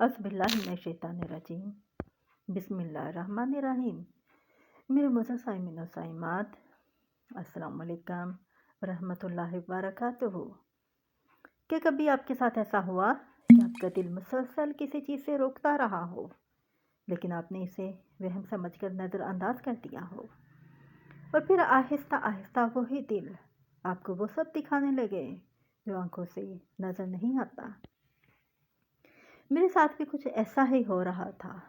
अज़ बिल्लाहि मिनश्शैतानिर्रजीम। बिस्मिल्लाहिर्रहमानिर्रहीम। मेरे मोअज़्ज़ज़ साइमीन और साइमात, अस्सलामु अलैकुम रहमतुल्लाहि व बरकातुहू। क्या कभी आपके साथ ऐसा हुआ कि आपका दिल मुसलसल किसी चीज़ से रोकता रहा हो, लेकिन आपने इसे वहम समझकर नज़रअंदाज कर दिया हो, और फिर आहिस्ता आहिस्ता वही दिल आपको वो सब दिखाने लगे जो आंखों से नज़र नहीं आता। मेरे साथ भी कुछ ऐसा ही हो रहा था।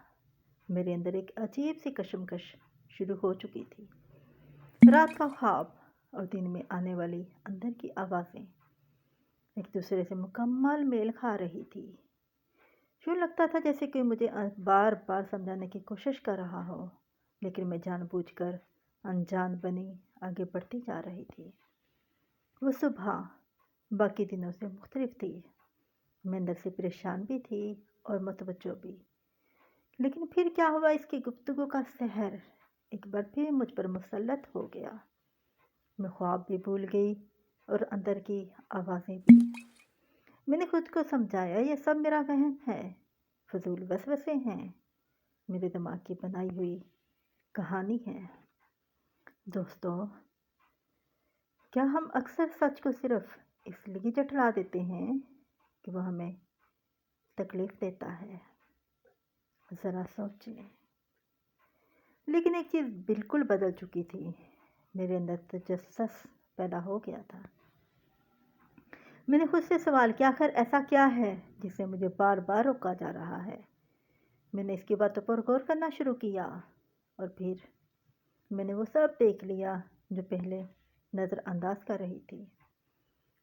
मेरे अंदर एक अजीब सी कशमकश शुरू हो चुकी थी। रात का ख्वाब और दिन में आने वाली अंदर की आवाज़ें एक दूसरे से मुकम्मल मेल खा रही थी। यूँ लगता था जैसे कोई मुझे बार बार समझाने की कोशिश कर रहा हो, लेकिन मैं जानबूझकर अनजान बनी आगे बढ़ती जा रही थी। वो सुबह बाकी दिनों से मुख्तलिफ थी। मैं अंदर से परेशान भी थी और मुतवज्जो भी। लेकिन फिर क्या हुआ, इसकी गुफ्तगू का सहर एक बार फिर मुझ पर मुसल्लत हो गया। मैं ख्वाब भी भूल गई और अंदर की आवाज़ें भी। मैंने खुद को समझाया ये सब मेरा वहम है, फजूल वसवसे हैं, मेरे दिमाग की बनाई हुई कहानी है। दोस्तों, क्या हम अक्सर सच को सिर्फ इसलिए जठला देते हैं कि वह हमें तकलीफ़ देता है? ज़रा सोचिए। लेकिन एक चीज़ बिल्कुल बदल चुकी थी। मेरे अंदर तजस्सुस पैदा हो गया था। मैंने खुद से सवाल किया, आखिर ऐसा क्या है जिसे मुझे बार बार रोका जा रहा है? मैंने इसकी बातों पर गौर करना शुरू किया और फिर मैंने वो सब देख लिया जो पहले नज़रअंदाज कर रही थी।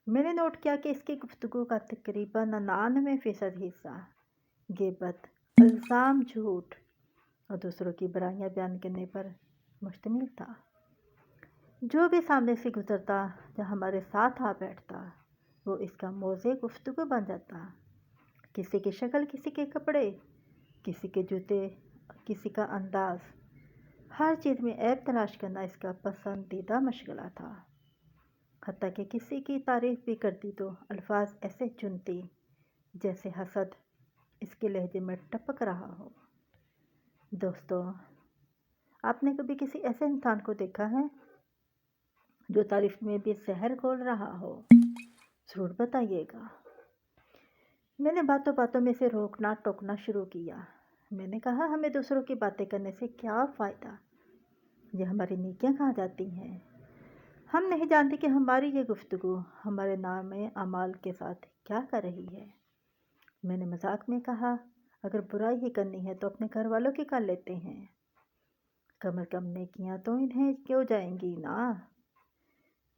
मैंने नोट किया कि इसकी गुफ्तगू का तकरीबन 99% हिस्सा ग़ीबत, इल्ज़ाम, झूठ और दूसरों की बुराइयां बयान करने पर मुश्तमिल था। जो भी सामने से गुजरता या हमारे साथ आ बैठता, वो इसका मौज़े गुफ्तगू बन जाता। किसी की शक्ल, किसी के कपड़े, किसी के जूते, किसी का अंदाज़, हर चीज़ में ऐब तलाश करना इसका पसंदीदा मशगला था। हत्ता कि किसी की तारीफ़ भी करती तो अल्फाज ऐसे चुनती जैसे हसद इसके लहजे में टपक रहा हो। दोस्तों, आपने कभी किसी ऐसे इंसान को देखा है जो तारीफ में भी जहर घोल रहा हो? ज़रूर बताइएगा। मैंने बातों बातों में से रोकना टोकना शुरू किया। मैंने कहा, हमें दूसरों की बातें करने से क्या फ़ायदा? ये हमारी नेकियां कहाँ जाती हैं? हम नहीं जानते कि हमारी ये गुफ्तगू हमारे नामे अमाल के साथ क्या कर रही है। मैंने मजाक में कहा, अगर बुराई ही करनी है तो अपने घर वालों की कर लेते हैं, कम अज़ कम नेकियां तो इन्हें क्यों जाएंगी ना।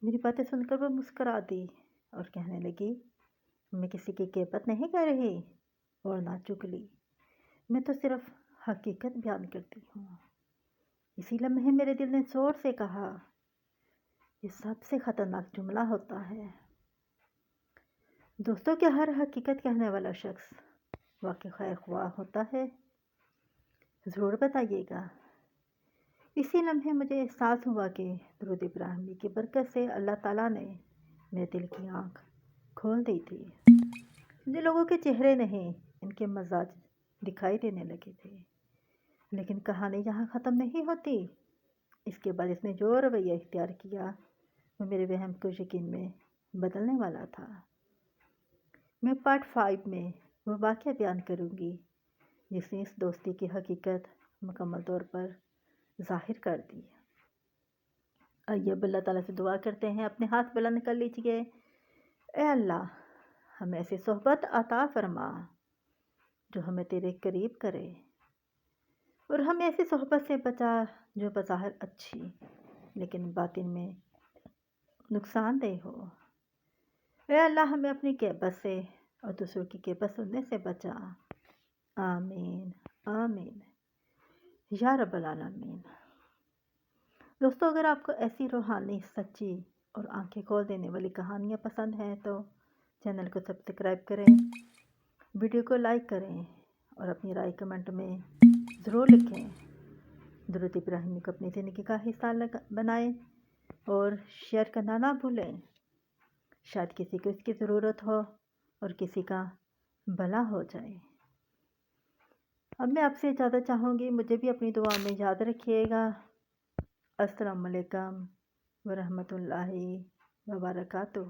मेरी बातें सुनकर वो मुस्करा दी और कहने लगी, मैं किसी की ग़ीबत नहीं कर रही और ना चुगली, मैं तो सिर्फ हकीकत बयान करती हूँ। इसी लम्हे मेरे दिल ने ज़ोर से कहा, ये सबसे ख़तरनाक जुमला होता है। दोस्तों, क्या हर हकीकत कहने वाला शख्स वाकई खैर ख्वाह होता है? ज़रूर बताइएगा। इसी लम्हे मुझे एहसास हुआ कि दुरूद इब्राहिमी की बरकत से अल्लाह ताला ने मेरे दिल की आँख खोल दी थी। मुझे लोगों के चेहरे नहीं, इनके मजाज दिखाई देने लगे थे। लेकिन कहानी यहाँ ख़त्म नहीं होती। इसके बाद इसने जो रवैया इख्तियार किया वो मेरे वहम को यकीन में बदलने वाला था। मैं पार्ट 5 में वो वाक़या बयान करूँगी जिसने इस दोस्ती की हकीकत मुकम्मल तौर पर ज़ाहिर कर दी। आइए अब अल्लाह ताला से दुआ करते हैं। अपने हाथ बुलंद कर लीजिए। ए अल्लाह, हमें ऐसी सोहबत अता फरमा जो हमें तेरे करीब करे, और हमें ऐसी सोहबत से बचा जो बज़ाहिर अच्छी लेकिन बातिन में नुकसानदेह हो। ए अल्लाह, हमें अपनी ग़ीबत से और दूसरों की ग़ीबत सुनने से बचा। आमीन आमीन या रब्बल आलमीन। दोस्तों, अगर आपको ऐसी रूहानी, सच्ची और आंखें खोल देने वाली कहानियाँ पसंद हैं तो चैनल को सब्सक्राइब करें, वीडियो को लाइक करें और अपनी राय कमेंट में ज़रूर लिखें। दुरूद इब्राहिमी को अपनी ज़िंदगी का हिस्सा बनाएं और शेयर करना ना भूलें। शायद किसी को इसकी ज़रूरत हो और किसी का भला हो जाए। اب میں آپ سے اجازت چاہوں گی، مجھے بھی اپنی دعا میں یاد رکھیے گا۔ السلام علیکم ورحمۃ اللہ وبرکاتہ۔